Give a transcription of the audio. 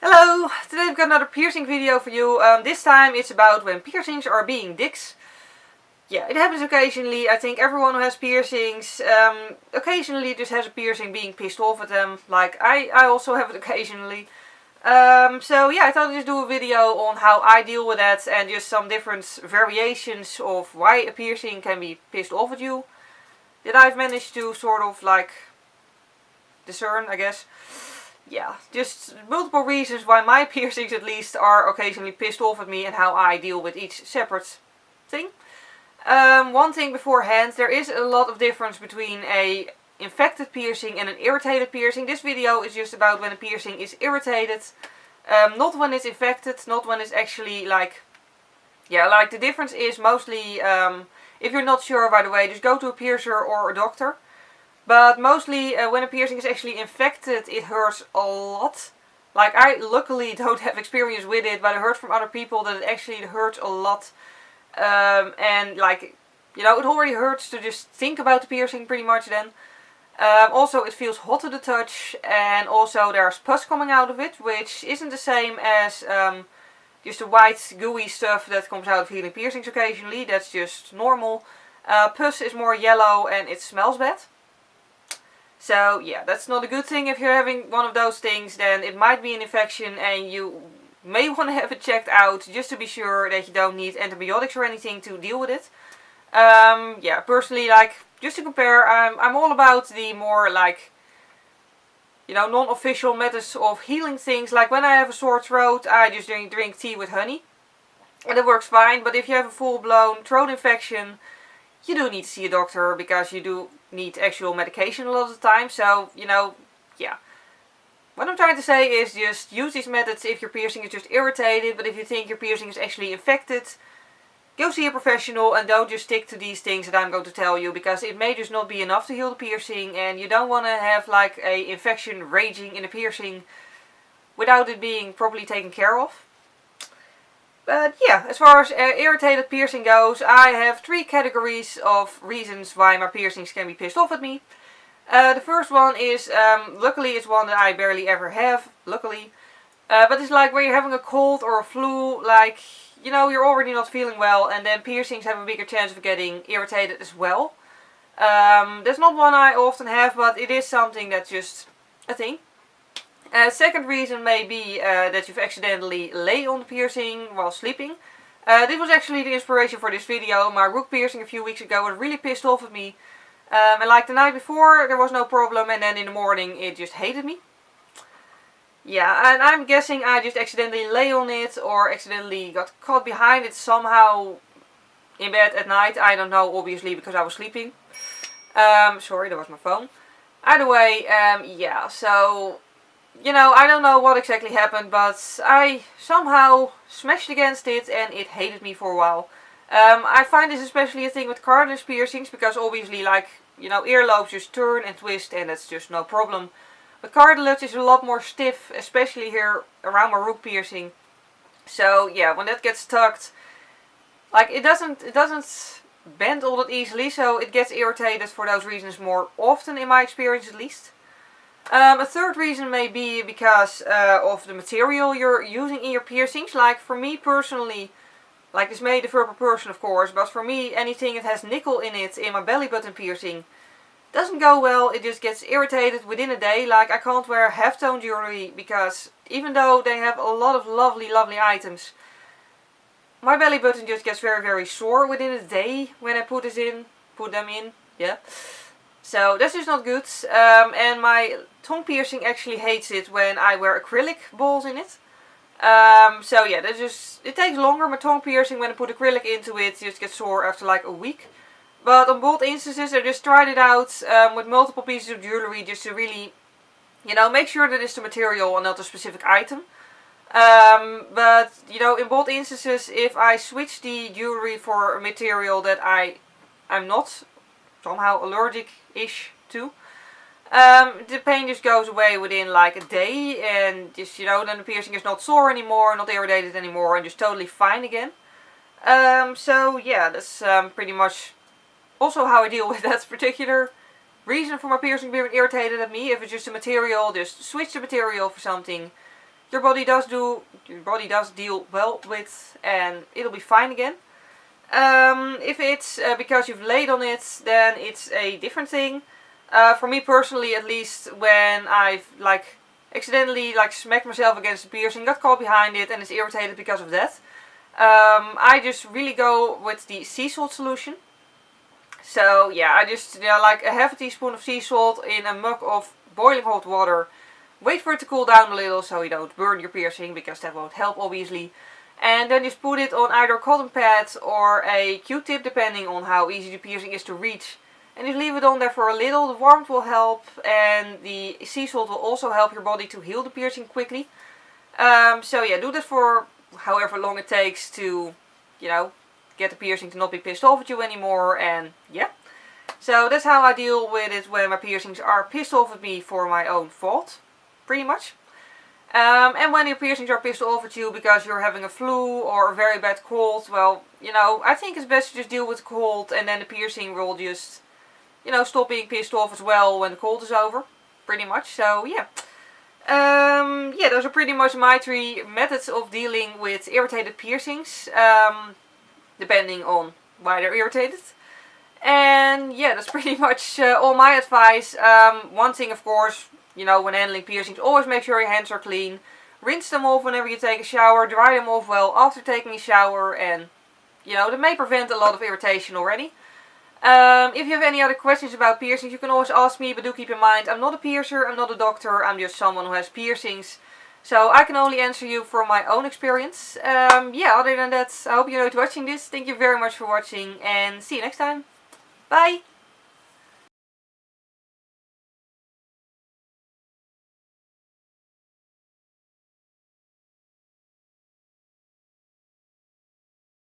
Hello! Today we've got another piercing video for you. This time it's about when piercings are being dicks. Yeah, it happens occasionally. I think everyone who has piercings occasionally just has a piercing being pissed off at them. Like, I also have it occasionally. So yeah, I thought I'd just do a video on how I deal with that and just some different variations of why a piercing can be pissed off at you. That I've managed to sort of like discern, I guess. Yeah, just multiple reasons why my piercings at least are occasionally pissed off at me and how I deal with each separate thing. One thing beforehand, there is a lot of difference between a infected piercing and an irritated piercing. This video is just about when a piercing is irritated, not when it's infected, not when it's actually like, yeah, like the difference is mostly, if you're not sure, by the way, just go to a piercer or a doctor. But mostly when a piercing is actually infected, it hurts a lot. Like, I luckily don't have experience with it, but I heard from other people that it actually hurts a lot. And like, you know, it already hurts to just think about the piercing pretty much then. Also, it feels hot to the touch, and also there's pus coming out of it, which isn't the same as just the white gooey stuff that comes out of healing piercings occasionally. That's just normal. Pus is more yellow and it smells bad. So yeah, that's not a good thing. If you're having one of those things, then it might be an infection and you may want to have it checked out just to be sure that you don't need antibiotics or anything to deal with it. Yeah, personally, like, just to compare, I'm all about the more like, you know, non-official methods of healing things. Like when I have a sore throat, I just drink tea with honey. And it works fine, but if you have a full-blown throat infection, you do need to see a doctor because you do need actual medication a lot of the time. So, you know, yeah. What I'm trying to say is just use these methods if your piercing is just irritated, but if you think your piercing is actually infected, go see a professional and don't just stick to these things that I'm going to tell you, because it may just not be enough to heal the piercing and you don't want to have like a infection raging in a piercing without it being properly taken care of. But yeah, as far as irritated piercing goes, I have 3 categories of reasons why my piercings can be pissed off at me. The first one is, luckily it's one that I barely ever have, luckily. But it's like where you're having a cold or a flu, like, you know, you're already not feeling well, and then piercings have a bigger chance of getting irritated as well. That's not one I often have, but it is something that's just a thing. Second reason may be that you've accidentally lay on the piercing while sleeping. This was actually the inspiration for this video. My rook piercing a few weeks ago was really pissed off at me. And like the night before there was no problem, and then in the morning it just hated me. Yeah, and I'm guessing I just accidentally lay on it or accidentally got caught behind it somehow in bed at night. I don't know, obviously, because I was sleeping. Sorry, that was my phone. Either way, yeah, so, you know, I don't know what exactly happened, but I somehow smashed against it and it hated me for a while. I find this especially a thing with cartilage piercings, because obviously, like, you know, earlobes just turn and twist and that's just no problem. But cartilage is a lot more stiff, especially here around my rook piercing. So yeah, when that gets tucked, like, it doesn't bend all that easily, so it gets irritated for those reasons more often, in my experience at least. A third reason may be because of the material you're using in your piercings. Like, for me personally, like, this may differ per person of course, but for me anything that has nickel in it in my belly button piercing doesn't go well. It just gets irritated within a day. Like, I can't wear halftone jewelry because even though they have a lot of lovely items, my belly button just gets very sore within a day when I put them in, yeah. So that's just not good. And my tongue piercing actually hates it when I wear acrylic balls in it. So yeah, it takes longer. My tongue piercing, when I put acrylic into it, just gets sore after like a week. But on both instances, I just tried it out with multiple pieces of jewelry just to really, you know, make sure that it's the material and not a specific item. But, you know, in both instances, if I switch the jewelry for a material that I'm not somehow allergic-ish to, the pain just goes away within like a day, and just, you know, then the piercing is not sore anymore, not irritated anymore, and just totally fine again. So yeah, that's pretty much also how I deal with that particular reason for my piercing being irritated at me. If it's just a material, just switch the material for something your body does deal well with, and it'll be fine again. If it's because you've laid on it, then it's a different thing. For me personally, at least, when I've accidentally smacked myself against the piercing, got caught behind it, and is irritated because of that, I just really go with the sea salt solution. So yeah, I just like a half a teaspoon of sea salt in a mug of boiling hot water. Wait for it to cool down a little so you don't burn your piercing, because that won't help obviously. And then just put it on either a cotton pad or a Q-tip, depending on how easy the piercing is to reach. And just leave it on there for a little. The warmth will help, and the sea salt will also help your body to heal the piercing quickly. So yeah, do that for however long it takes to, get the piercing to not be pissed off at you anymore. And yeah, so that's how I deal with it when my piercings are pissed off at me for my own fault, pretty much. And when your piercings are pissed off at you because you're having a flu or a very bad cold, well, I think it's best to just deal with the cold, and then the piercing will just, stop being pissed off as well when the cold is over, pretty much. So yeah. Yeah, those are pretty much my 3 methods of dealing with irritated piercings, depending on why they're irritated. And yeah, that's pretty much all my advice. One thing, of course, when handling piercings, always make sure your hands are clean. Rinse them off whenever you take a shower. Dry them off well after taking a shower. And, that may prevent a lot of irritation already. If you have any other questions about piercings, you can always ask me. But do keep in mind, I'm not a piercer, I'm not a doctor. I'm just someone who has piercings. So I can only answer you from my own experience. Yeah, other than that, I hope you enjoyed watching this. Thank you very much for watching. And see you next time. Bye!